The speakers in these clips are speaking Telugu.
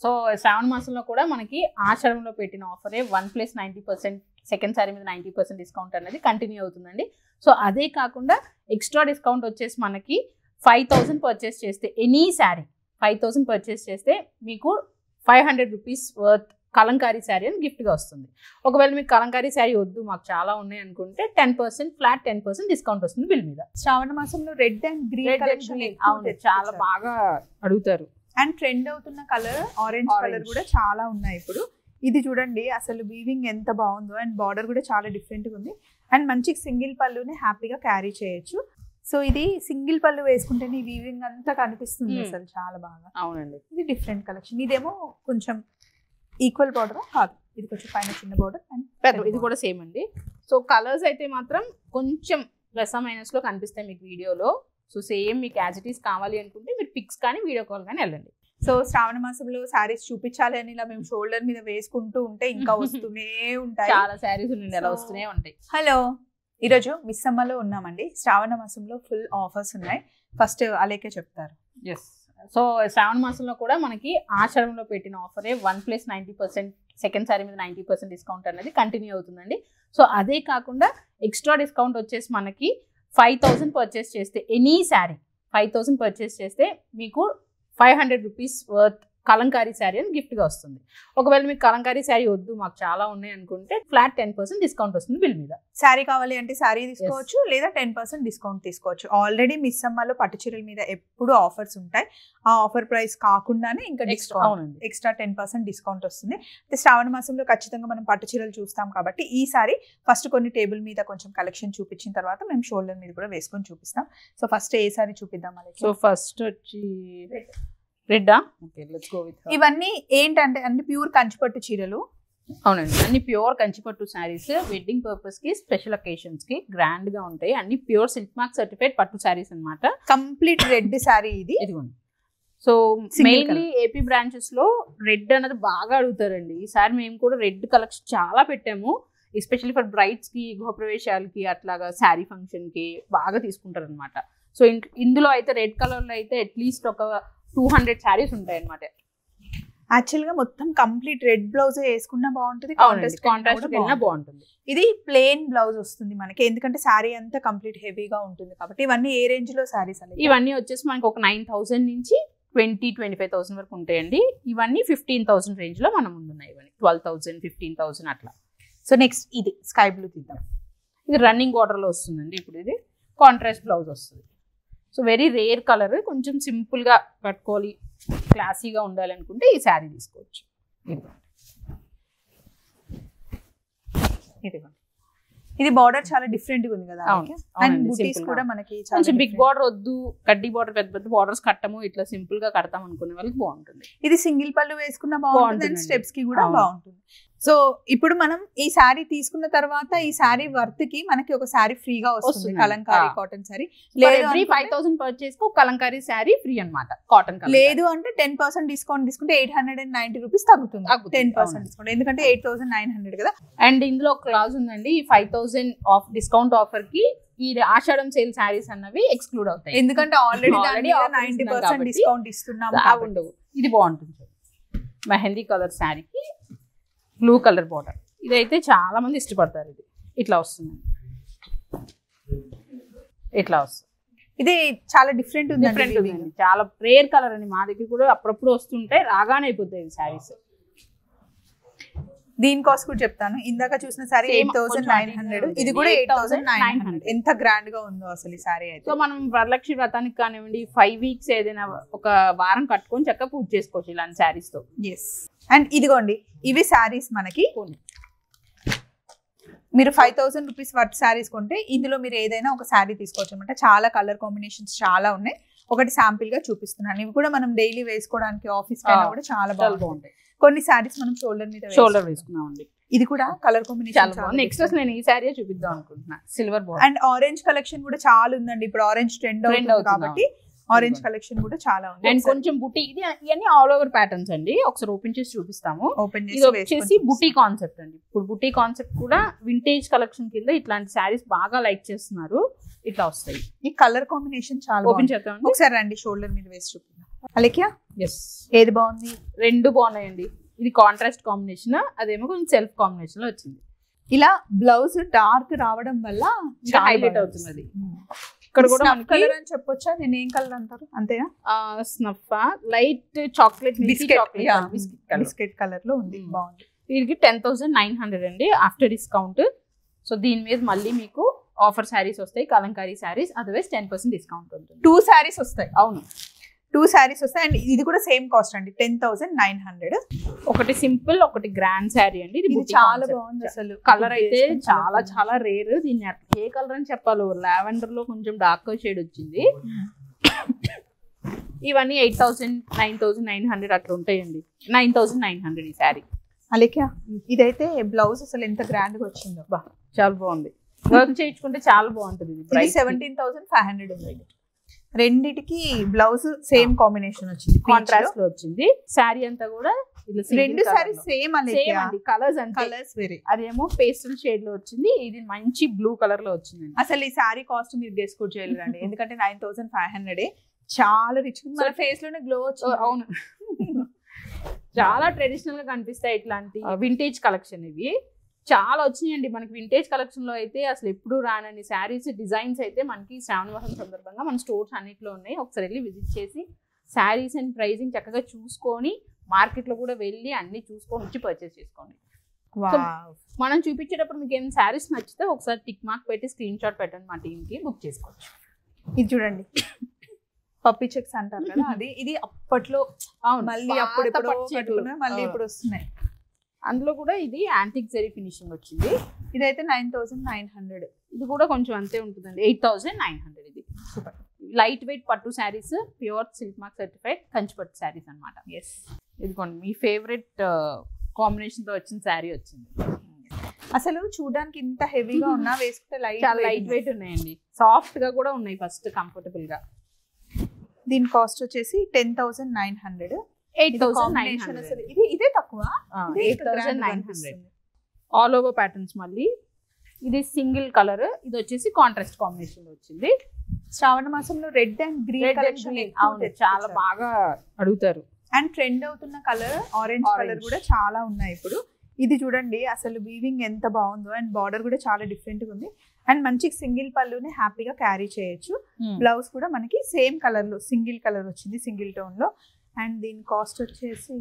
సో శ్రావణ మాసంలో కూడా మనకి ఆషాఢంలో పెట్టిన ఆఫరే 1+90% సెకండ్ సారీ మీద 90% డిస్కౌంట్ అనేది కంటిన్యూ అవుతుందండి. సో అదే కాకుండా ఎక్స్ట్రా డిస్కౌంట్ వచ్చేసి మనకి 5000 పర్చేస్ చేస్తే ఎనీ శారీ 5000 పర్చేస్ చేస్తే మీకు 500 రూపీస్ వర్త్ కలంకారీ శారీ అని గిఫ్ట్గా వస్తుంది. ఒకవేళ మీకు కలంకారీ శారీ వద్దు మాకు చాలా ఉన్నాయి అనుకుంటే 10% ఫ్లాట్ 10% డిస్కౌంట్ వస్తుంది బిల్ మీద. శ్రావణ మాసంలో రెడ్ అండ్ గ్రీన్ కలెక్షన్ చాలా బాగా అడుగుతారు. అండ్ ట్రెండ్ అవుతున్న కలర్ ఆరెంజ్ కలర్ కూడా చాలా ఉన్నాయి ఇప్పుడు. ఇది చూడండి అసలు వీవింగ్ ఎంత బాగుందో అండ్ బార్డర్ కూడా చాలా డిఫరెంట్గా ఉంది అండ్ మంచి సింగిల్ పళ్ళుని హ్యాపీగా క్యారీ చేయొచ్చు. సో ఇది సింగిల్ పళ్ళు వేసుకుంటే ఈ వీవింగ్ అంతా కనిపిస్తుంది అసలు చాలా బాగా. అవునండి, ఇది డిఫరెంట్ కలెక్షన్. ఇదేమో కొంచెం ఈక్వల్ బార్డర్ కాదు, ఇది కొంచెం పైన చిన్న బార్డర్ అండ్ పెద్ద, ఇది కూడా సేమ్ అండి. సో కలర్స్ అయితే మాత్రం కొంచెం ప్లస్ మైనస్ లో కనిపిస్తాయి మీకు వీడియోలో. సో సేమ్ మీకు యాజ్ ఇట్ ఈస్ కావాలి అనుకుంటే మీరు పిక్స్ కానీ వీడియో కాల్ కానీ వెళ్ళండి. సో శ్రావణ మాసంలో శారీస్ చూపించాలి అని ఇలా మేము షోల్డర్ మీద వేసుకుంటూ ఉంటే ఇంకా వస్తూనే ఉంటాయి, చాలా శారీస్ ఉండండి అలా వస్తూనే ఉంటాయి. హలో, ఈరోజు మిస్సమ్మలో ఉన్నామండి. శ్రావణ మాసంలో ఫుల్ ఆఫర్స్ ఉన్నాయి. ఫస్ట్ అలేకే చెప్తారు. ఎస్, సో శ్రావణ మాసంలో కూడా మనకి ఆషాఢంలో పెట్టిన ఆఫరే 1+90% సెకండ్ సారీ మీద 90% డిస్కౌంట్ అనేది కంటిన్యూ అవుతుందండి. సో అదే కాకుండా ఎక్స్ట్రా డిస్కౌంట్ వచ్చేసి మనకి 5000 పర్చేస్ చేస్తే ఎనీ శారీ 5000 పర్చేస్ చేస్తే మీకు 500 రూపీస్ వర్త్ కలంకారీ శారీ అని గిఫ్ట్గా వస్తుంది. ఒకవేళ మీకు కలంకారీ శారీ వద్దు మాకు చాలా ఉన్నాయి అనుకుంటే ఫ్లాట్ 10% డిస్కౌంట్ వస్తుంది బిల్ మీద. శారీ కావాలి అంటే శారీ తీసుకోవచ్చు, లేదా 10% డిస్కౌంట్ తీసుకోవచ్చు. ఆల్రెడీ మిస్సమ్మలో పట్టు చీరల మీద ఎప్పుడు ఆఫర్స్ ఉంటాయి. ఆ ఆఫర్ ప్రైస్ కాకుండానే ఇంకా డిస్కౌంట్ ఎక్స్ట్రా 10% డిస్కౌంట్ వస్తుంది. అయితే శ్రావణ మాసంలో ఖచ్చితంగా మనం పట్టు చీరలు చూస్తాం కాబట్టి ఈసారి ఫస్ట్ కొన్ని టేబుల్ మీద కొంచెం కలెక్షన్ చూపించిన తర్వాత మేము షోల్డర్ మీద కూడా వేసుకొని చూపిస్తాం. సో ఫస్ట్ ఏ సారీ చూపిద్దాం అలాగే. సో ఫస్ట్ వచ్చి రెడ్డా, ఓకే లెట్స్ గో విత్. ఇవన్నీ ఏంటంటే అన్ని ప్యూర్ కంచిపట్టు చీరలు. అవునండి, అన్ని ప్యూర్ కంచిపట్టు శారీస్. వెడ్డింగ్ పర్పస్ కి, స్పెషల్ అకేషన్స్ కి గ్రాండ్ గా ఉంటాయి. అన్ని ప్యూర్ సిల్క్ మార్క్ సర్టిఫైడ్ పట్టు శారీస్ అన్నమాట. కంప్లీట్ రెడ్ శారీ ఇది. ఇదిగోండి. సో మెయిన్లీ ఏపీ బ్రాంచెస్ లో రెడ్ అనేది బాగా అడుగుతారండి. ఈసారి మేము కూడా రెడ్ కలెక్షన్ చాలా పెట్టాము. ఎస్పెషల్లీ ఫర్ బ్రైడ్స్ కి, గృహప్రవేశాలకి, అట్లాగా శారీ ఫంక్షన్ కి బాగా తీసుకుంటారు అనమాట. సో ఇందులో అయితే రెడ్ కలర్ లో అయితే అట్లీస్ట్ ఒక 200 శారీస్ ఉంటాయి అన్నమాట. యాక్చువల్ గా మొత్తం కంప్లీట్ రెడ్ బ్లౌజ్ వేసుకున్నా బాగుంటుంది, కాంట్రాస్ట్ బాగుంటుంది. ఇది ప్లెయిన్ బ్లౌజ్ వస్తుంది మనకి, ఎందుకంటే శారీ అంతా కంప్లీట్ హెవీగా ఉంటుంది కాబట్టి. ఇవన్నీ ఏ రేంజ్ లో శారీస్ అలా? ఇవన్నీ వచ్చేసి మనకి ఒక 9000 నుంచి 20-25,000 వరకు ఉంటాయండి. ఇవన్నీ 15,000 రేంజ్ లో మనం ముందున్నాయి. ఇవన్నీ 12,000, 15,000 అట్లా. సో నెక్స్ట్ ఇది స్కై బ్లూ తీద్దాం. ఇది రన్నింగ్ బార్డర్ లో వస్తుందండి. ఇప్పుడు ఇది కాంట్రాస్ట్ బ్లౌజ్ వస్తుంది. సో వెరీ రేర్ కలర్, కొంచెం సింపుల్ గా కట్టుకోవాలి, క్లాసీగా ఉండాలి అనుకుంటే ఈ శారీ తీసుకోవచ్చు. ఇది బార్డర్ చాలా డిఫరెంట్ గా ఉంది కదా. అండ్ బూటీస్ కూడా మనకి కొంచెం బిగ్ బార్డర్ వద్దు, కడ్డీ బార్డర్, పెద్ద పెద్ద బార్డర్స్ కట్టము, ఇట్లా సింపుల్ గా కడతాం అనుకునే వాళ్ళకి బాగుంటుంది. ఇది సింగిల్ పళ్ళు వేసుకున్న బాగుంటుంది, స్టెప్స్ కి కూడా బాగుంటుంది. సో ఇప్పుడు మనం ఈ శారీ తీసుకున్న తర్వాత ఈ శారీ వర్త్ కి మనకి ఒక శారీ ఫ్రీగా వస్తుంది, కలంకారీ కాటన్ శారీ. లేదు 5,000 పర్చేస్ కు కలంకారీ శారీ ఫ్రీ అన్నమాట, కాటన్. లేదు అంటే 10% డిస్కౌంట్ తీసుకుంటే 890 రూపీస్ తగ్గుతుంది, 10% డిస్కౌంట్, ఎందుకంటే 8,900 కదా. అండ్ ఇందులో క్లాజ్ ఉందండి, 5,000 ఆఫ్ డిస్కౌంట్ ఆఫర్ కి ఈ ఆషాఢం సేల్ శారీస్ అన్నవి ఎక్స్క్లూడ్ అవుతాయి, ఎందుకంటే ఆల్రెడీ 90% డిస్కౌంట్ ఇస్తున్నాం. ఉండవు. ఇది బాగుంటుంది. మెహందీ కలర్ శారీకి బ్లూ కలర్ బార్డర్. ఇదైతే చాలా మంది ఇష్టపడతారు. ఇది ఇట్లా వస్తుంది, ఇట్లా వస్తుంది. ఇది చాలా డిఫరెంట్ ఉంది, చాలా రేర్ కలర్ అండి. మా దగ్గర కూడా అప్పుడప్పుడు వస్తుంటే రాగానే అయిపోతాయి శారీస్. దీని కాస్ట్ కూడా చెప్తాను. ఇందాక చూసిన సారీ 8,900, ఇది కూడా 8,900. ఎంత గ్రాండ్ గా ఉందో అసలు ఈ సారీ అయితే. సో మనం వరలక్ష్మి వ్రతానికి కానివ్వండి, 5 వీక్స్ ఏదైనా ఒక వారం కట్టుకొని చక్కగా పూజ చేసుకోవచ్చు ఇలాంటి శారీస్ తో. ఎస్. అండ్ ఇదిగోండి, ఇవి శారీస్ మనకి. మీరు 5,000 రూపీస్ వర్త్ శారీస్ కొంటే ఇందులో మీరు ఏదైనా ఒక శారీ తీసుకోవచ్చు అనమాట. చాలా కలర్ కాంబినేషన్స్ చాలా ఉన్నాయి. ఒకటి శాంపిల్ గా చూపిస్తున్నాను. ఇవి కూడా మనం డైలీ వేసుకోవడానికి, ఆఫీస్ కైనా కూడా చాలా బాగుంటాయి. కొన్ని శారీస్ మనం షోల్డర్ వేసుకున్నామండి. ఇది కూడా కలర్ కాంబినేషన్. నెక్స్ట్ నేను ఈ శారీ చూపిద్దాం అనుకుంటున్నా, silver border. And orange collection కూడా చాలా ఉందండి. ఇప్పుడు ఆరెంజ్ ట్రెండ్ అవుతుంది కాబట్టి ఆరెంజ్ కలెక్షన్ కూడా చాలా ఉంది. అండ్ కొంచెం బుటీ, ఇది ఇవన్నీ ఆల్ ఓవర్ ప్యాటర్న్స్ అండి. ఒకసారి ఓపెన్ చేసి చూపిస్తాము. ఇది వచ్చేసి బుటీ కాన్సెప్ట్ అండి. ఇప్పుడు బుటీ కాన్సెప్ట్ కూడా వింటేజ్ కలెక్షన్ కింద ఇట్లాంటి శారీస్ బాగా లైక్ చేస్తున్నారు. ఇట్లా వస్తాయి. ఈ కలర్ కాంబినేషన్ చాలా. ఓపెన్ చేద్దాం ఒకసారి రండి, షోల్డర్ మీద వేసి చూపిద్దాం. అలేఖ్య ఎస్, ఏది బాగుంది? రెండు బాగున్నాయండి. ఇది కాంట్రాస్ట్ కాంబినేషన్, అదేమో కొంచెం సెల్ఫ్ కాంబినేషన్ లో వచ్చింది. ఇలా బ్లౌజ్ డార్క్ రావడం వల్ల హైలైట్ అవుతుంది అది. ఇక్కడ కూడా కలర్ అని చెప్పొచ్చా? నేను ఏం కలర్ అంటారు అంతేనా? Snuff light chocolate biscuit colour లో ఉంది. బాగుంది. వీరికి 10,900 అండి ఆఫ్టర్ డిస్కౌంట్. సో దీని మీద మళ్ళీ మీకు ఆఫర్ శారీస్ వస్తాయి, కలంకారీ శారీస్, అదర్వైజ్ 10% డిస్కౌంట్ ఉంటుంది. 2 శారీస్ వస్తాయి. అవును, 2 శారీస్ వస్తాయి. అండ్ ఇది కూడా సేమ్ కాస్ట్ అండి, 10,900. ఒకటి సింపుల్, ఒకటి గ్రాండ్ శారీ అండి. ఇది చాలా బాగుంది అసలు. కలర్ అయితే చాలా చాలా రేర్. దీన్ని ఏ కలర్ అని చెప్పాలో, లావెండర్ లో కొంచెం డార్క్ షేడ్ వచ్చింది. ఇవన్నీ 8,000, 9,900 అట్లా ఉంటాయండి. 9,900 ఈ శారీ. అలేఖ్య ఇదైతే బ్లౌజ్ అసలు ఎంత గ్రాండ్ గా వచ్చిందో. బా, చాలా బాగుంది. వర్క్ చేయించుకుంటే చాలా బాగుంటుంది. ఇది 17,500 ఉంది. రెండిటికి బ్లౌజ్ సేమ్ కాంబినేషన్ వచ్చింది, కాంట్రాస్ట్ లో వచ్చింది. శారీ అంతా కూడా రెండు సారీస్ సేమ్ అండి. కలర్స్ అండ్ కలర్స్ వేరే. అదేమో పేస్టల్ షేడ్ లో వచ్చింది, ఇది మంచి బ్లూ కలర్ లో వచ్చింది. అసలు ఈ శారీ కాస్ట్ మీరు గెస్ కూడా చేయలేరండి, ఎందుకంటే 9,500. చాలా రిచ్, మన ఫేస్ లోనే గ్లో వచ్చింది. అవును, చాలా ట్రెడిషనల్ గా కనిపిస్తాయి ఇట్లాంటి వింటేజ్ కలెక్షన్. ఇవి చాలా వచ్చినాయండి మనకి వింటేజ్ కలెక్షన్ లో అయితే. అసలు ఎప్పుడు రానని శారీస్ డిజైన్స్ అయితే మనకి శ్రావణ మాసం సందర్భంగా మన స్టోర్స్ అన్నిట్లో ఉన్నాయి. ఒకసారి వెళ్ళి విజిట్ చేసి శారీస్ అండ్ ప్రైజింగ్ చక్కగా చూసుకొని, మార్కెట్ లో కూడా వెళ్ళి అన్ని చూసుకొని వచ్చి పర్చేస్ చేసుకోండి. మనం చూపించేటప్పుడు మీకు ఏమైనా శారీస్ నచ్చితే ఒకసారి టిక్ మార్క్ పెట్టి స్క్రీన్ షాట్ పెట్టండి, మా టీమ్ కి బుక్ చేసుకోవచ్చు. ఇది చూడండి, పప్పీ చెక్స్ అంటారు కదా, అది ఇది అప్పట్లో మళ్ళీ అప్పుడు మళ్ళీ ఇప్పుడు వస్తున్నాయి. అందులో కూడా ఇది యాంటిక్ జరీ ఫినిషింగ్ వచ్చింది. ఇదైతే 9,900. ఇది కూడా కొంచెం అంతే ఉంటుందండి, 8,900. ఇది సూపర్ లైట్ వెయిట్ పట్టు saris, pure silk mark certified Kanchi పట్టు శారీస్ అనమాట. ఎస్, ఇదిగోండి మీ ఫేవరెట్ కాంబినేషన్ తో వచ్చిన శారీ వచ్చింది. అసలు చూడడానికి ఇంత హెవీగా ఉన్నా వేసుకుంటే చాలా లైట్ వెయిట్ ఉన్నాయండి, సాఫ్ట్ గా కూడా ఉన్నాయి. ఫస్ట్ కంఫర్టబుల్ గా. దీని కాస్ట్ వచ్చేసి 10,900. 8,900. అసలు ఇదే తక్కువ, 8,900. All over patterns. మళ్ళీ ఇది సింగిల్ కలర్, ఇది వచ్చేసి కాంట్రాస్ట్ కాంబినేషన్ వచ్చింది. శ్రావణ మాసంలో రెడ్ అండ్ గ్రీన్ కలెక్షన్ చాలా బాగా అడుగుతారు. అండ్ ట్రెండ్ అవుతున్న కలర్ ఆరెంజ్ కలర్ కూడా చాలా ఉన్నాయి ఇప్పుడు. ఇది చూడండి అసలు వీవింగ్ ఎంత బాగుందో, అండ్ బార్డర్ కూడా చాలా డిఫరెంట్ గా ఉంది. అండ్ మంచి సింగిల్ పళ్ళుని హ్యాపీగా క్యారీ చేయొచ్చు. బ్లౌజ్ కూడా మనకి సేమ్ కలర్ లో సింగిల్ కలర్ వచ్చింది, సింగిల్ టోన్ లో. అండ్ దీని కాస్ట్ వచ్చేసి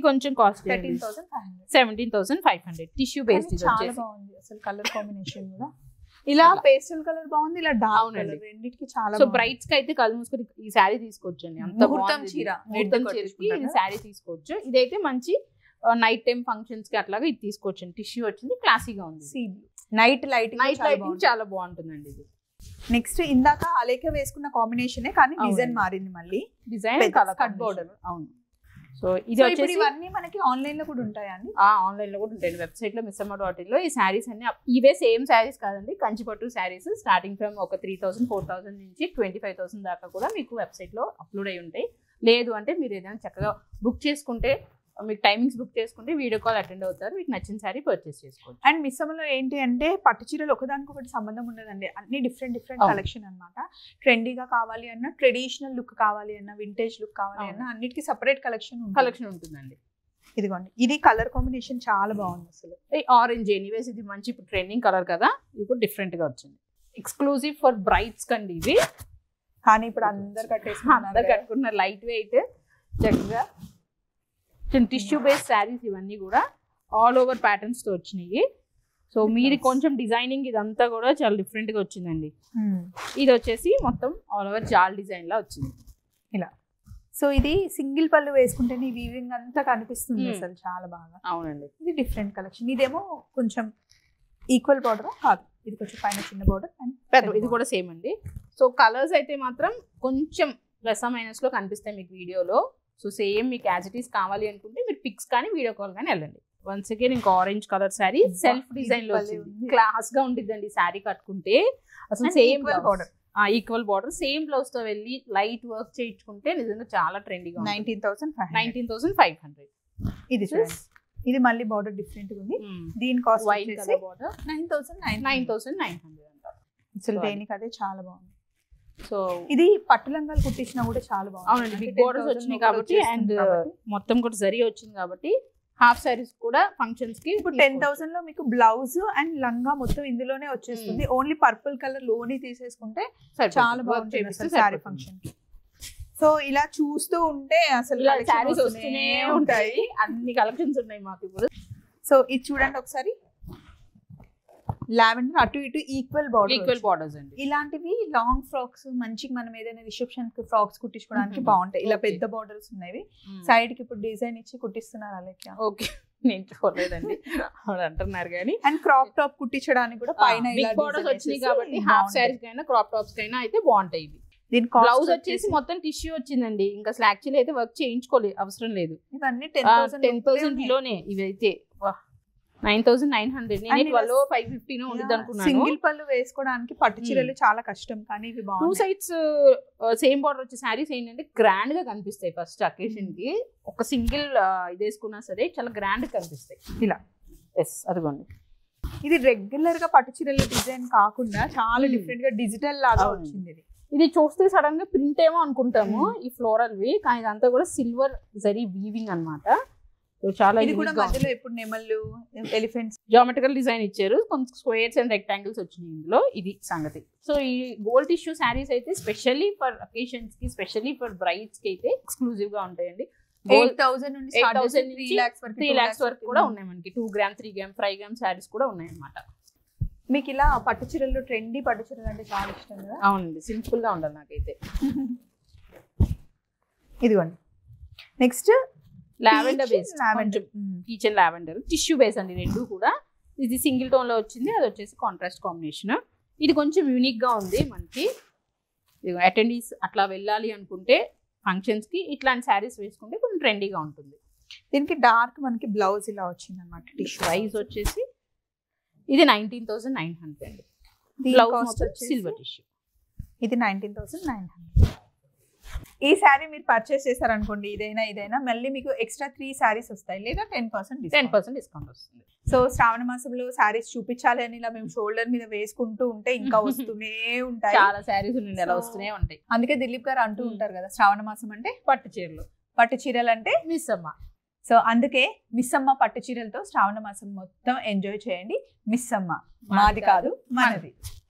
కొంచెం కాస్ట్ 13,500. 17,500. Tissue based. చాలా బాగుంది అసలు కలర్ కాంబినేషన్ కూడా. ఇలా పేస్టల్ కలర్ బాగుంది, ఇలా డార్క్ కలర్, రెండిటికి చాలా. సో బ్రైట్స్ కి అయితే కళ్ళు మూసుకొని ఈ శారీ తీసుకోవచ్చు అండి. అంత ముహూర్తం చీర ఈ శారీ తీసుకోవచ్చు. ఇదైతే మంచి నైట్ టైం ఫంక్షన్స్ కి అట్లాగా ఇది తీసుకోవచ్చు. టిష్యూ వచ్చింది, క్లాసీగా ఉంది. నైట్ లైటింగ్ చాలా బాగుంటుందండి ఇది. నెక్స్ట్ ఇందాక అలేఖ్య వేసుకున్న కాంబినేషనే, కానీ డిజైన్ మారింది. మళ్ళీ డిజైన్ కట్ బోర్డర్. అవును. సో ఇది వచ్చేసి ఇవన్నీ మనకి ఆన్లైన్ లో కూడా ఉంటాయండి. ఆన్లైన్ లో కూడా ఉంటాయి. వెబ్సైట్ లో missamma.in లో ఈ శారీస్ అన్ని ఇవే సేమ్ శారీస్ కాదండి, కంచిపట్టు శారీస్ స్టార్టింగ్ ఫ్రమ్ ఒక 3,000, 4,000 నుంచి 25,000 దాకా కూడా మీకు వెబ్సైట్ లో అప్లోడ్ అయి ఉంటాయి. లేదు అంటే మీరు ఏదైనా చక్కగా బుక్ చేసుకుంటే, మీకు టైమింగ్స్ బుక్ చేసుకుంటే వీడియో కాల్ అటెండ్ అవుతారు, మీకు నచ్చిన శారీ పర్చేస్ చేసుకోవచ్చు. అండ్ మిస్సమ్మలో ఏంటి అంటే పట్టు చీరలు ఒకదానికి ఒకటి సంబంధం ఉండదండి, అన్ని డిఫరెంట్ కలెక్షన్ అనమాట. ట్రెండీగా కావాలి అన్న, ట్రెడిషనల్ లుక్ కావాలి అన్న, వింటేజ్ లుక్ కావాలి అన్న, అన్నిటికీ సపరేట్ కలెక్షన్ ఉంటుందండి. ఇదిగోండి, ఇది కలర్ కాంబినేషన్ చాలా బాగుంది అసలు. ఆరెంజ్ ఎనీవేస్ ఇది మంచి ఇప్పుడు ట్రెండింగ్ కలర్ కదా, ఇది కూడా డిఫరెంట్ గా వచ్చింది. ఎక్స్క్లూజివ్ ఫర్ బ్రైట్స్ కండి ఇవి. కానీ ఇప్పుడు అందరు కట్టుకున్నారు లైట్ వెయిట్ చక్కగా టిష్యూ బేస్ శారీస్. ఇవన్నీ కూడా ఆల్ ఓవర్ ప్యాటర్న్స్ తో వచ్చినాయి. సో మీరు కొంచెం డిజైనింగ్ ఇదంతా కూడా చాలా డిఫరెంట్ గా వచ్చిందండి. ఇది వచ్చేసి మొత్తం ఆల్ ఓవర్ జాల్ డిజైన్ లా వచ్చింది ఇలా. సో ఇది సింగిల్ పళ్ళు వేసుకుంటేనే వీవింగ్ అంతా కనిపిస్తుంది అసలు చాలా బాగా. అవునండి, ఇది డిఫరెంట్ కలెక్షన్. ఇదేమో కొంచెం ఈక్వల్ బార్డర్ కాదు, ఇది కొంచెం పైన చిన్న బార్డర్ అండ్ పెద్ద. ఇది కూడా సేమ్ అండి. సో కలర్స్ అయితే మాత్రం కొంచెం ప్లస్ మైనస్ లో కనిపిస్తాయి మీకు వీడియోలో. సో సేమ్ మీకు యాజ్ ఇట్ ఈస్ కావాలి అనుకుంటే మీరు పిక్స్ కానీ వీడియో కాల్ కానీ వెళ్ళండి. వన్స్ అగైన్ ఇంకా orange colour sari self design లో క్లాస్ గా ఉంటుందండి శారీ కట్టుకుంటే. అసలు same border, equal border, same blouse తో వెళ్ళి లైట్ వర్క్ చేయించుకుంటే నిజంగా చాలా ట్రెండింగ్. 19,500. ఇది ఇది మళ్ళీ బార్డర్ డిఫరెంట్ ఉంది. దీని కాస్ట్ వైట్ కలర్ బార్డర్ 9,900 అంటారు. అసలు దేనికి అదే చాలా బాగుంది. సో ఇది పట్టు లంగాలు కుట్టించినా కూడా చాలా బాగుంది. అవునండి, బిగ్ బోర్డర్స్ వచ్చినాయి కాబట్టి అండ్ మొత్తం కూడా జరీ వచ్చింది కాబట్టి హాఫ్ సారీస్ కూడా ఫంక్షన్స్ కి. ఇప్పుడు 10,000 లో మీకు బ్లౌజ్ అండ్ లంగా మొత్తం ఇందులోనే వచ్చేస్తుంది. ఓన్లీ పర్పుల్ కలర్ లోని తీసేసుకుంటే చాలా బాగుంటుంది సారీ ఫంక్షన్ కి. సో ఇలా చూస్తూ ఉంటే అసలు సారీస్ వస్తూనే ఉంటాయి, అన్ని కలెక్షన్స్ ఉన్నాయి మాకు ఇప్పుడు. సో ఇది చూడండి ఒకసారి, లావెండర్ అటు ఇటు ఈక్వల్ బార్డర్స్ అండి. ఇలాంటివి లాంగ్ ఫ్రాక్స్ మంచిగా మనం ఏదైనా రిసెప్షన్ కి ఫ్రాక్స్ కుట్టించుకోవడానికి బాగుంటాయి. ఇలా పెద్ద బార్డర్స్ ఉన్నాయి, సైడ్ కి ఇప్పుడు డిజైన్ ఇచ్చి కుట్టిస్తున్నారు అలా. ఓకే, నేను చూడలేదండి అలా అంటున్నారు కానీ. అండ్ క్రాప్ టాప్ కుట్టించడానికి కూడా పైన బార్డర్స్ వచ్చినాయి కాబట్టి హాఫ్ సారీస్ కైనా క్రాప్ టాప్స్ కైనా అయితే బాగుంటాయి ఇవి. దీని బ్లౌజ్ వచ్చేసి మొత్తం టిష్యూ వచ్చిందండి, ఇంకా అసలు యాక్చువల్లీ అయితే వర్క్ చేయించుకోలేదు, అవసరం లేదు. ఇవన్నీ 10,000 బిలోనే ఇవి అయితే. 9,900. నేను 12,550 ఉండదు అనుకున్నాను. సింగిల్ పళ్ళు వేసుకోవడానికి పట్టు చీరలు చాలా కష్టం, కానీ ఇవి బాగున్నాయి. 2 సైడ్స్ సేమ్ బార్డర్ వచ్చే సారీస్ ఏంటంటే గ్రాండ్ గా కనిపిస్తాయి. ఫస్ట్ అకేషన్ కి ఒక సింగిల్ ఇది వేసుకున్నా సరే చాలా గ్రాండ్ గా కనిపిస్తాయి ఇలా. ఎస్, అదిగోండి. ఇది రెగ్యులర్ గా పట్టు చీరల డిజైన్ కాకుండా చాలా డిఫరెంట్ గా డిజిటల్ లాగా వచ్చింది. ఇది చూస్తే సడన్ గా ప్రింట్ ఏమో అనుకుంటాము ఈ ఫ్లోరల్ వి, కానీ ఇదంతా కూడా సిల్వర్ జరీ వీవింగ్ అన్నమాట. చాలా ఇది కూడా మధ్యలో ఎప్పుడు నెమళ్ళు ఎలిఫెంట్స్ జామెట్రికల్ డిజైన్ ఇచ్చారు, కొంచెం స్క్వేర్స్ అండ్ రెక్టాంగిల్స్ వచ్చినాయి ఇందులో. ఇది సంగతి. సో ఈ గోల్డ్ టిష్యూ శారీస్ అయితే స్పెషల్లీ ఫర్ అకేషన్స్ కి, స్పెషల్లీ ఫర్ బ్రైడ్స్ కి అయితే ఎక్స్క్లూజివ్ గా ఉంటాయండి. 8,000 నుండి 3 lakhs వరకు కూడా ఉన్నాయి మనకి. 2 గ్రామ్ 3 గ్రామ్ 5 గ్రామ్ శారీస్ కూడా ఉన్నాయి అన్నమాట. మీకు ఇలా పట్టు చీరలు ట్రెండీ పట్టు చీరలు అంటే చాలా ఇష్టం కదా? అవునండి, సింపుల్ గా ఉండాలి నాకైతే. ఇదిగోండి next lavender base, peach and lavender tissue base అండి రెండు కూడా. ఇది సింగిల్ టోన్ లో వచ్చింది, అది వచ్చేసి కాంట్రాస్ట్ కాంబినేషన్. ఇది కొంచెం యూనిక్ గా ఉంది మనకి. అటెండీస్ అట్లా వెళ్ళాలి అనుకుంటే ఫంక్షన్స్ కి ఇట్లాంటి శారీస్ వేసుకుంటే కొంచెం ట్రెండీగా ఉంటుంది. దీనికి డార్క్ మనకి బ్లౌజ్ ఇలా వచ్చింది అనమాట. టిష్యూ ప్రైస్ వచ్చేసి ఇది 19,900 అండి. Blouse silver tissue. ఇది 19,900. ఈ శారీ మీరు పర్చేస్ చేశారనుకోండి, ఇదైనా మళ్ళీ మీకు ఎక్స్ట్రా 3 శారీస్ వస్తాయి, లేదా 10% డిస్కౌంట్ వస్తుంది. సో శ్రావణ మాసంలో శారీస్ చూపించాలి అని ఇలా మేము షోల్డర్ మీద వేసుకుంటూ ఉంటే ఇంకా వస్తూనే ఉంటాయి, చాలా శారీస్ ఉండండి అలా వస్తూనే ఉంటాయి. అందుకే దిలీప్ గారు అంటూ ఉంటారు కదా, శ్రావణ మాసం అంటే పట్టు చీరలు అంటే మిస్సమ్మ. సో అందుకే మిస్సమ్మ పట్టు చీరలతో శ్రావణ మాసం మొత్తం ఎంజాయ్ చేయండి. మిస్సమ్మ మాది కాదు మనది.